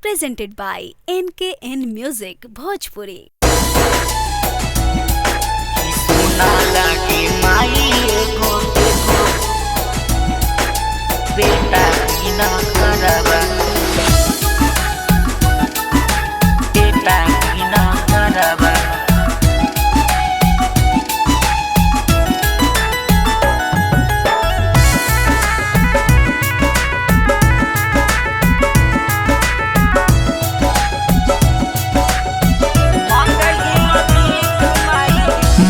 presented by NKN Music Bhojpuri. सोना लागे माई एगो बेटा बिना करबा बेटा बिना करबा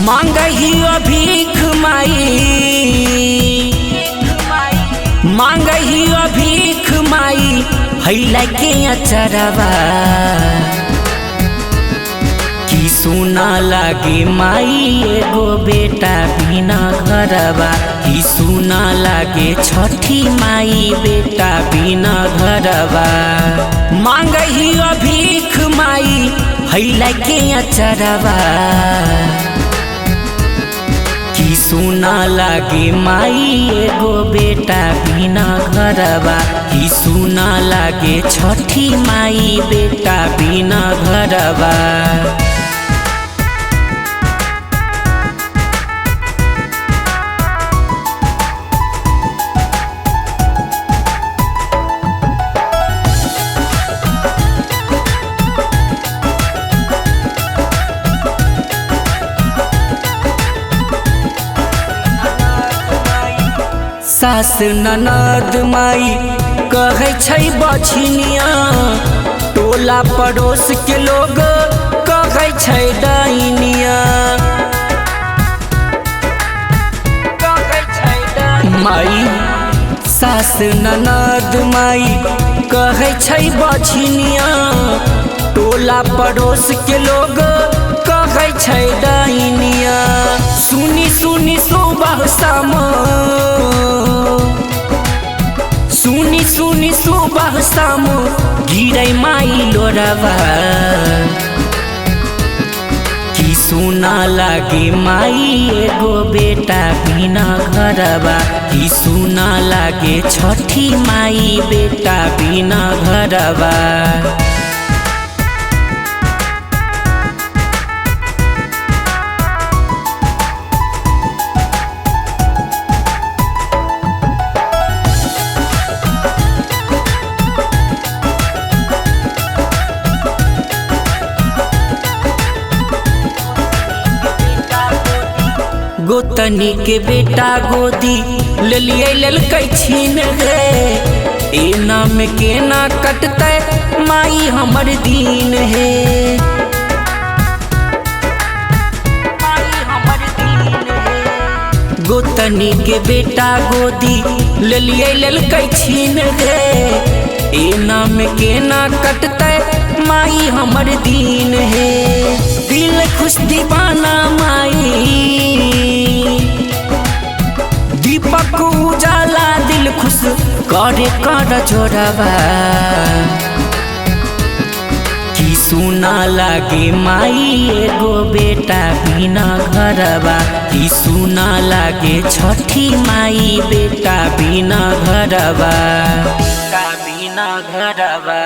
मांगहियो भीख माई मांगहियो भीख माई हैला के अचरबा कि सोना लागे माई एगो बेटा बिना घरबा कि सोना लागे छठी माई बेटा बिना घरबा मांगहियो भीख माई हैला के अचरबा कि सोना लागे माई एगो बेटा बिना घरबा कि सोना लागे छठी माई बेटा बिना घरबा सास ननद माई कहै छै बछिनिया टोला पड़ोस के लोग कहै छै डाइनिया माई सास ननद माई कहै छै बछिनिया टोला पड़ोस के लोग कहै छै डाइनिया सुनी सुनी सुबह शाम सुनी सुनी सुबह शाम गिरै माई लोरबा कि सोना लागे माई एगो बेटा बिना घरबा कि सोना लागे छठी माई बेटा बिना घरबा गोतनी के बेटा गोदी ले लिए ललकै छीन रे ए नाम के ना कटते माई हमर दीन है गोतनी के बेटा गोदी ले लिए ललकै छीन रे ए नाम के ना कटते माई हमर दीन है दिल खुश दीवाना माई दीपक उजाला दिल खुश करे कर जोड़बा कि सोना लागे माई एगो बेटा बिना घरबा कि सोना लागे छठी माई बेटा बिना घरबा बेटा बिना घरबा।